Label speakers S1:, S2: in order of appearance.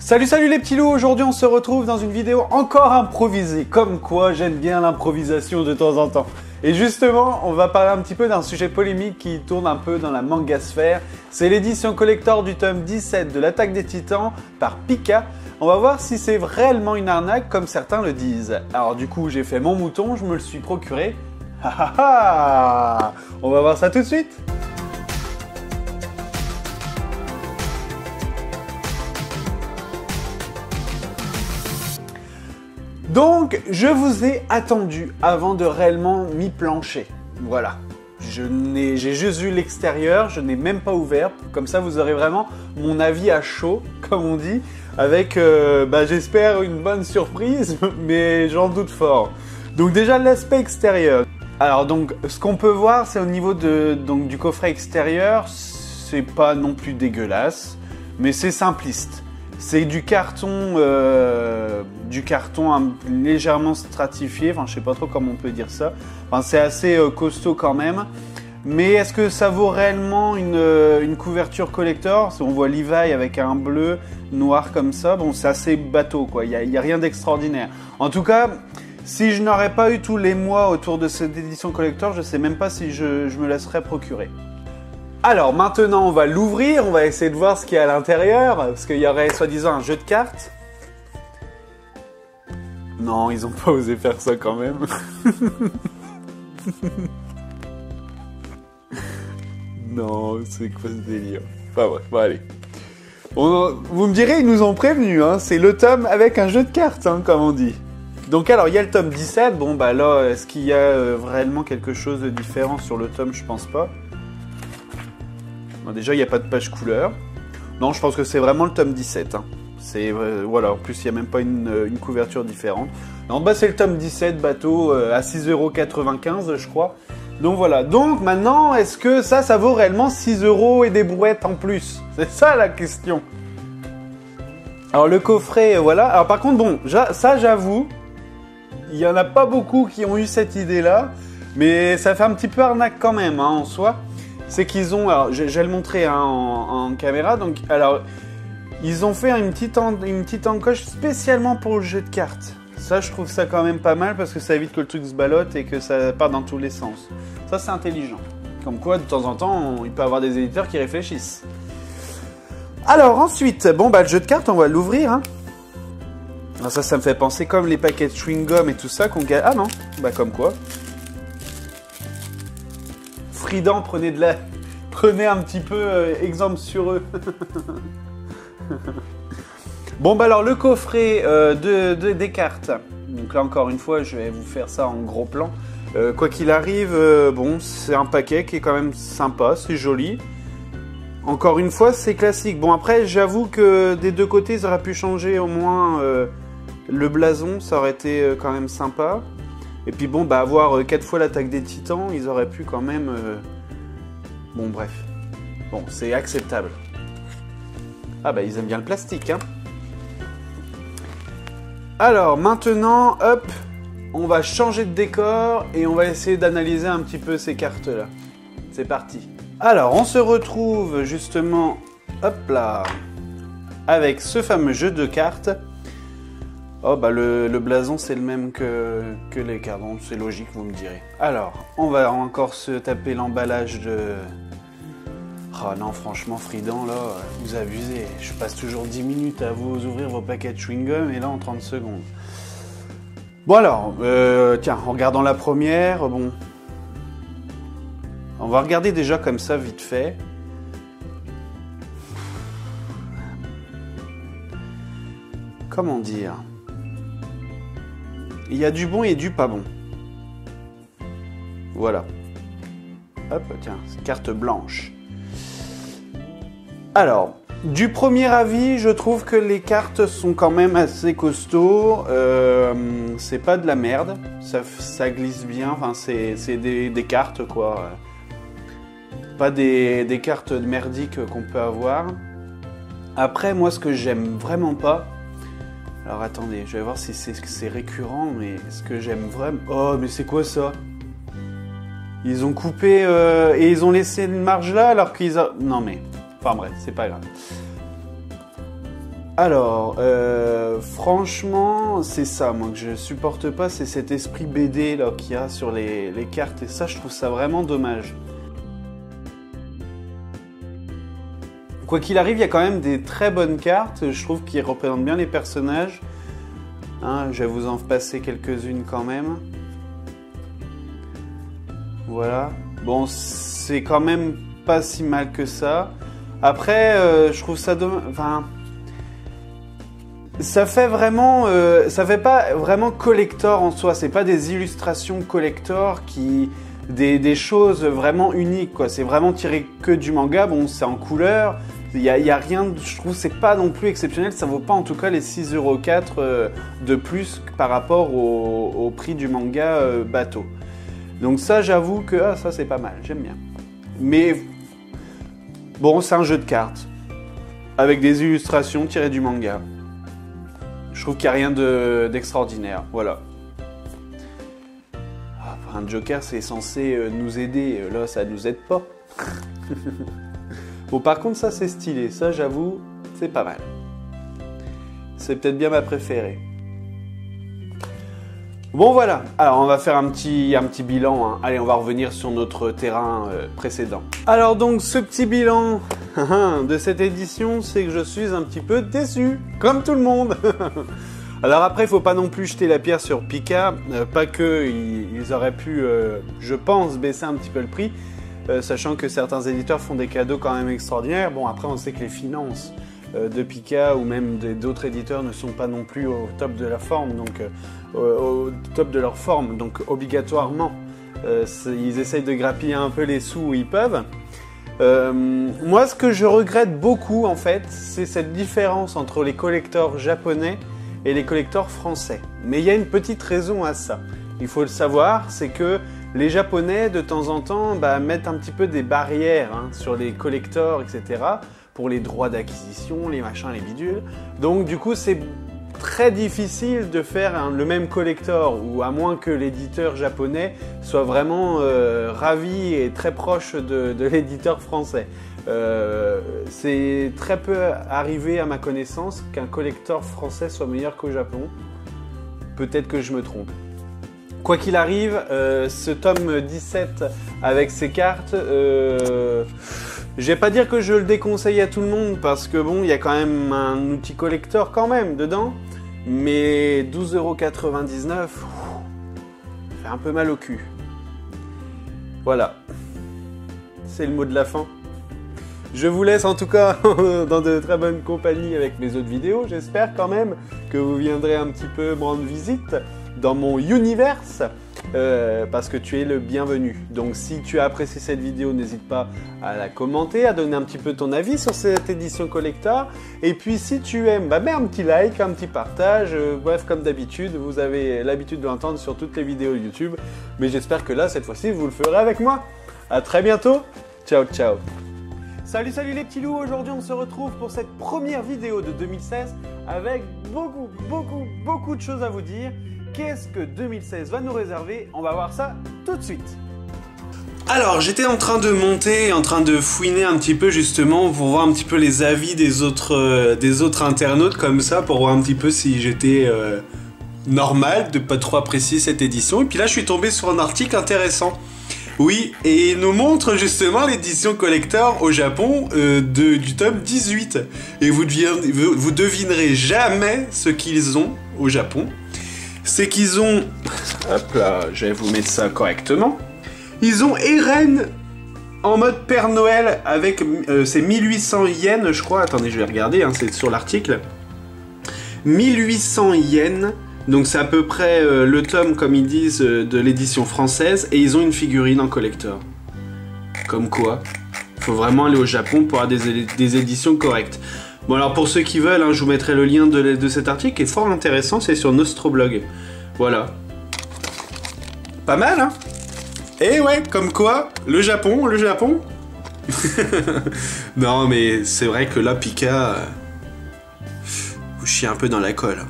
S1: Salut les petits loups, aujourd'hui on se retrouve dans une vidéo encore improvisée. Comme quoi j'aime bien l'improvisation de temps en temps. Et justement, on va parler un petit peu d'un sujet polémique qui tourne un peu dans la mangasphère. C'est l'édition collector du tome 17 de l'Attaque des Titans par Pika. On va voir si c'est réellement une arnaque comme certains le disent. Alors du coup, j'ai fait mon mouton, je me le suis procuré. On va voir ça tout de suite. Donc, je vous ai attendu avant de réellement m'y plancher. Voilà. J'ai juste vu l'extérieur, je n'ai même pas ouvert. Comme ça, vous aurez vraiment mon avis à chaud, comme on dit, avec, j'espère, une bonne surprise, mais j'en doute fort. Donc déjà, l'aspect extérieur. Alors donc, ce qu'on peut voir, c'est au niveau du coffret extérieur, c'est pas non plus dégueulasse, mais c'est simpliste. C'est du carton légèrement stratifié, enfin je sais pas trop comment on peut dire ça. Enfin c'est assez costaud quand même. Mais est-ce que ça vaut réellement une couverture collector? On voit Levi avec un bleu noir comme ça, bon c'est assez bateau quoi, il y a rien d'extraordinaire. En tout cas, si je n'aurais pas eu tous les mois autour de cette édition collector, je sais même pas si je me laisserais procurer. Alors maintenant on va l'ouvrir, on va essayer de voir ce qu'il y a à l'intérieur, parce qu'il y aurait soi-disant un jeu de cartes. Non, ils ont pas osé faire ça quand même. Non, c'est quoi ce délire? Enfin bref, bon allez. Vous me direz, ils nous ont prévenus, hein, c'est le tome avec un jeu de cartes, hein, comme on dit. Donc alors, il y a le tome 17, bon bah là, est-ce qu'il y a réellement quelque chose de différent sur le tome? Je pense pas. Bon, déjà, il n'y a pas de page couleur. Non, je pense que c'est vraiment le tome 17. Hein. Voilà, en plus, il n'y a même pas une couverture différente. En bas, c'est le tome 17, bateau, à 6,95 €, je crois. Donc voilà. Donc maintenant, est-ce que ça vaut réellement 6 € et des brouettes en plus? C'est ça la question. Alors le coffret, voilà. Alors par contre, bon, ça j'avoue, il n'y en a pas beaucoup qui ont eu cette idée-là. Mais ça fait un petit peu arnaque quand même, hein, en soi. C'est qu'ils ont, alors je vais le montrer hein, en caméra, donc alors ils ont fait une petite encoche spécialement pour le jeu de cartes. Ça je trouve ça quand même pas mal parce que ça évite que le truc se ballotte et que ça part dans tous les sens. Ça c'est intelligent. Comme quoi de temps en temps il peut y avoir des éditeurs qui réfléchissent. Alors ensuite, bon bah le jeu de cartes on va l'ouvrir. Hein. Alors ça me fait penser comme les paquets de chewing-gum et tout ça qu'on gagne. Ah non, bah comme quoi. Fridan, prenez un petit peu exemple sur eux. Bon bah alors le coffret des cartes. Donc là encore une fois je vais vous faire ça en gros plan. Quoi qu'il arrive, bon c'est un paquet qui est quand même sympa, c'est joli. Encore une fois c'est classique. Bon après j'avoue que des deux côtés ils auraient pu changer au moins le blason, ça aurait été quand même sympa. Et puis bon, bah avoir 4 fois l'attaque des titans, ils auraient pu quand même... Bon bref. Bon, c'est acceptable. Ah bah ils aiment bien le plastique, hein. Alors maintenant, hop, on va changer de décor et on va essayer d'analyser un petit peu ces cartes-là. C'est parti. Alors, on se retrouve justement, hop là, avec ce fameux jeu de cartes. Oh bah le blason c'est le même que les cartes, donc c'est logique vous me direz. Alors, on va encore se taper l'emballage de... Oh non franchement Fridan là, vous abusez. Je passe toujours 10 minutes à vous ouvrir vos paquets de chewing-gum et là en 30 secondes. Bon alors, tiens, en regardant la première, bon... On va regarder déjà comme ça vite fait. Comment dire ? Il y a du bon et du pas bon. Voilà. Hop, tiens, carte blanche. Alors, du premier avis, je trouve que les cartes sont quand même assez costauds. C'est pas de la merde. Ça glisse bien. Enfin, c'est des cartes, quoi. Pas des cartes merdiques qu'on peut avoir. Après, moi, ce que j'aime vraiment pas... Alors attendez, je vais voir si c'est récurrent, mais ce que j'aime vraiment... Oh, mais c'est quoi ça? Ils ont coupé et ils ont laissé une marge là alors qu'ils ont... Non mais... Enfin bref, c'est pas grave. Alors, franchement, c'est ça, moi, que je supporte pas, c'est cet esprit BD là qu'il y a sur les cartes, et ça, je trouve ça vraiment dommage. Quoi qu'il arrive, il y a quand même des très bonnes cartes, je trouve, qui représentent bien les personnages. Hein, je vais vous en passer quelques-unes quand même. Voilà. Bon, c'est quand même pas si mal que ça. Après, je trouve ça dommage. Enfin, ça fait vraiment, ça fait pas vraiment collector en soi. C'est pas des illustrations collector qui, des choses vraiment uniques, quoi. C'est vraiment tiré que du manga. Bon, c'est en couleur. Il y a rien, je trouve, c'est pas non plus exceptionnel. Ça vaut pas en tout cas les 6,04 € de plus par rapport au prix du manga bateau. Donc ça, j'avoue que ça c'est pas mal. J'aime bien. Mais bon, c'est un jeu de cartes avec des illustrations tirées du manga. Je trouve qu'il n'y a rien d'extraordinaire. Voilà. Un Joker, c'est censé nous aider. Là, ça nous aide pas. Bon, par contre, ça, c'est stylé. Ça, j'avoue, c'est pas mal. C'est peut-être bien ma préférée. Bon, voilà. Alors, on va faire un petit bilan. Hein. Allez, on va revenir sur notre terrain précédent. Alors, donc, ce petit bilan de cette édition, c'est que je suis un petit peu déçu. Comme tout le monde. Alors après, il ne faut pas non plus jeter la pierre sur Pika. Pas que ils auraient pu, je pense, baisser un petit peu le prix. Sachant que certains éditeurs font des cadeaux quand même extraordinaires. Bon, après, on sait que les finances de Pika ou même d'autres éditeurs ne sont pas non plus au top de la forme, donc au top de leur forme. Donc, obligatoirement, ils essayent de grappiller un peu les sous où ils peuvent. Moi, ce que je regrette beaucoup, en fait, c'est cette différence entre les collectors japonais et les collectors français. Mais il y a une petite raison à ça. Il faut le savoir, c'est que les Japonais, de temps en temps, mettent un petit peu des barrières sur les collectors, etc. pour les droits d'acquisition, les machins, les bidules. Donc, du coup, c'est très difficile de faire le même collector, ou à moins que l'éditeur japonais soit vraiment ravi et très proche de l'éditeur français. C'est très peu arrivé à ma connaissance qu'un collector français soit meilleur qu'au Japon. Peut-être que je me trompe. Quoi qu'il arrive, ce tome 17 avec ses cartes, je vais pas dire que je le déconseille à tout le monde parce que bon, il y a quand même un outil collector quand même dedans, mais 12,99 €, fait un peu mal au cul. Voilà, c'est le mot de la fin. Je vous laisse en tout cas dans de très bonnes compagnies avec mes autres vidéos. J'espère quand même que vous viendrez un petit peu me rendre visite dans mon univers parce que tu es le bienvenu. Donc si tu as apprécié cette vidéo, n'hésite pas à la commenter, à donner un petit peu ton avis sur cette édition collector. Et puis si tu aimes, mets un petit like, un petit partage. Bref, comme d'habitude, vous avez l'habitude de l'entendre sur toutes les vidéos YouTube. Mais j'espère que là, cette fois-ci, vous le ferez avec moi. À très bientôt. Ciao, ciao. Salut les petits loups, aujourd'hui on se retrouve pour cette première vidéo de 2016 avec beaucoup de choses à vous dire. Qu'est-ce que 2016 va nous réserver? On va voir ça tout de suite. Alors j'étais en train de monter, en train de fouiner un petit peu justement pour voir un petit peu les avis des autres internautes comme ça, pour voir un petit peu si j'étais normal de pas trop apprécier cette édition. Et puis là je suis tombé sur un article intéressant. Oui, et il nous montre justement l'édition collector au Japon du tome 18. Et vous devinerez jamais ce qu'ils ont au Japon. C'est qu'ils ont... Hop là, je vais vous mettre ça correctement. Ils ont Eren en mode Père Noël avec... c'est 1800 yens, je crois. Attendez, je vais regarder, c'est sur l'article. 1800 yens... Donc c'est à peu près le tome, comme ils disent, de l'édition française, et ils ont une figurine en collector. Comme quoi, il faut vraiment aller au Japon pour avoir des éditions correctes. Bon alors pour ceux qui veulent, je vous mettrai le lien de cet article qui est fort intéressant, c'est sur Nostroblog. Voilà. Pas mal, hein? Et ouais, comme quoi, le Japon... Non mais c'est vrai que là, Pika... vous chiez un peu dans la colle.